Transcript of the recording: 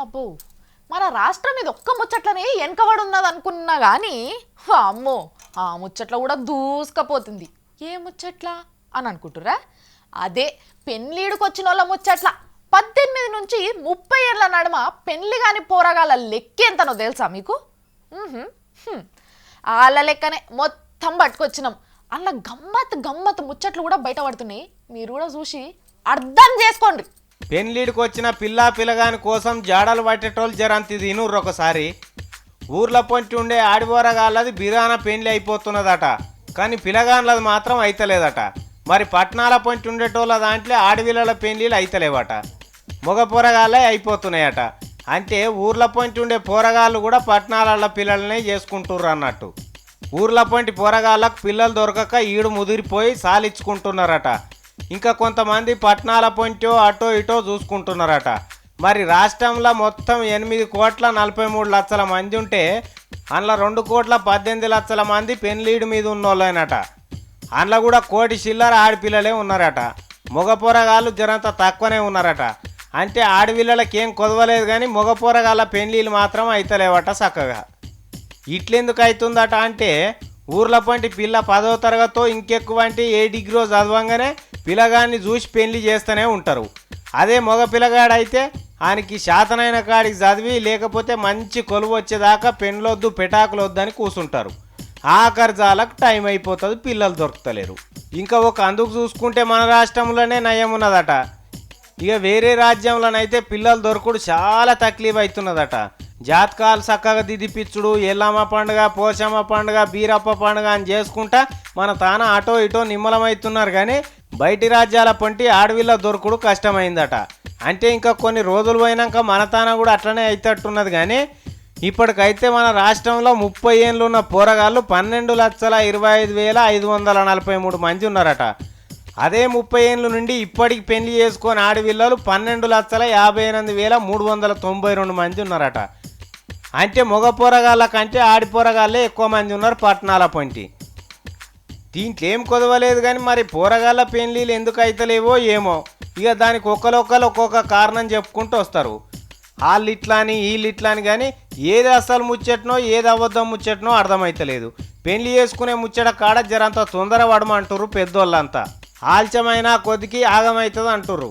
అబ్బో మన రాష్ట్రం ఇది ఒక్క ముచ్చట్లనే వెనకబడి ఉన్నది అనుకున్నా కానీ అమ్మో ఆ ముచ్చట్ల కూడా దూసుకపోతుంది. ఏ ముచ్చట్ల అని అనుకుంటురా? అదే పెళ్ళిడికి వచ్చిన వాళ్ళ ముచ్చట్ల. 18 నుంచి 30 ఏళ్ళ నడుమ పెళ్లి కాని పోరగాళ్ళ లెక్క ఎంతనో తెలుసా మీకు? వాళ్ళ లెక్కనే మొత్తం పట్టుకొచ్చినాం. అలా గమ్మత్ గమ్మత్ ముచ్చట్లు కూడా బయటపడుతున్నాయి. మీరు కూడా చూసి అర్థం చేసుకోండి. పెళ్ళిడికి వచ్చిన పిల్లగాని కోసం జాడలు పట్టేటోళ్ళు జరంతి తినూరు. ఒకసారి ఊర్ల పొంటి ఉండే ఆడిపోరగాళ్ళది బిరాన పెళ్లి అయిపోతున్నదట, కానీ పిల్లగాన్లది మాత్రం అయితలేదట. మరి పట్టణాల పొంటి ఉండేటోళ్ళ దాంట్లో ఆడవిళ్ళ పెళ్లిళ్ళు అయితలేవట, మగ పోరగాళ్ళే అయిపోతున్నాయట. అంటే ఊర్ల పొంటి ఉండే పోరగాళ్ళు కూడా పట్టణాల పిల్లలనే చేసుకుంటుర్రు అన్నట్టు. ఊర్ల పొంటి పోరగాళ్ళకు పిల్లలు దొరకక ఈడు ముదిరిపోయి సాలిచ్చుకుంటున్నారట. ఇంకా కొంతమంది పట్టణాల పొంటో అటో ఇటో చూసుకుంటున్నారట. మరి రాష్ట్రంలో మొత్తం 8,43,00,000 మంది ఉంటే అందులో 2,18,00,000 మంది పెళ్ళిడి మీద ఉన్నోళ్ళేనట. అందులో కూడా 1,00,00,000 చిల్లర ఆడపిల్లలే ఉన్నారట. మగ పోరగాళ్ళు జరంత తక్కువనే ఉన్నారట. అంటే ఆడపిల్లలకి ఏం కొదవలేదు, కానీ మగ పోరగాళ్ళ పెళ్ళిళ్ళు మాత్రం అయితలేవట చక్కగా. ఇట్లెందుకు అవుతుందట అంటే ఊర్ల పంటి పిల్ల 10వ తరగతో ఇంకెక్కువ అంటే 7 డిగ్రీ చదవంగానే పిల్లగాన్ని చూసి పెళ్లి చేస్తూనే ఉంటారు. అదే మగ పిల్లగాడైతే ఆయనకి శాతనైన కాడికి చదివి లేకపోతే మంచి కొలువు వచ్చేదాకా పెళ్ళొద్దు పెటాకులొద్దు అని కూర్చుంటారు. ఆఖరి జాలకు టైం అయిపోతుంది, పిల్లలు దొరుకుతలేరు. ఇంకా ఒక అందుకు చూసుకుంటే మన రాష్ట్రంలోనే నయం ఉన్నదట. ఇక వేరే రాజ్యంలోనైతే పిల్లలు దొరకడు చాలా తక్లీఫ్ అవుతున్నదట. జాతకాలు చక్కగా దిదిపిచ్చుడు, ఎల్లమ్మ పండుగ, పోషమ్మ పండుగ, బీరప్ప పండుగ అని చేసుకుంటా మన తాన అటో ఇటో నిమ్మలమవుతున్నారు. కానీ బయటి రాజ్యాల పొంటి ఆడవిళ్ళ దొరకడు కష్టమైందట. అంటే ఇంకా కొన్ని రోజులు పోయినాక మన తాన కూడా అట్లనే అయితట్టున్నది. కానీ ఇప్పటికైతే మన రాష్ట్రంలో 30 ఏళ్ళు ఉన్న పోరగాళ్ళు 12,25,543 మంది ఉన్నారట. అదే 30 ఏళ్ళ నుండి ఇప్పటికి పెళ్లి చేసుకొని ఆడపిల్లలు 12,58,392 మంది ఉన్నారట. అంటే మగ పోరగాళ్ళ కంటే ఆడి పోరగాళ్ళే ఎక్కువ మంది ఉన్నారు పట్టణాల పొంటి. దీంట్లో ఏం కొదవలేదు, కానీ మరి పోరగాళ్ళ పెళ్ళిళ్ళు ఎందుకు అయితలేవో ఏమో. ఇక దానికి ఒక్కొక్కరు ఒక్కొక్క కారణం చెప్పుకుంటూ వస్తారు. వాళ్ళు ఇట్లా అని వీళ్ళు ఇట్లా అని, కానీ ఏది అసలు ముచ్చటనో ఏది అబద్ధం ముచ్చటనో అర్థమవుతలేదు. పెళ్లి చేసుకునే ముచ్చట కాడ జరంత తొందర పడమంటారు పెద్దోళ్ళంతా. ఆలస్యమైన కొద్దికి ఆగమవుతుంది అంటుర్రు.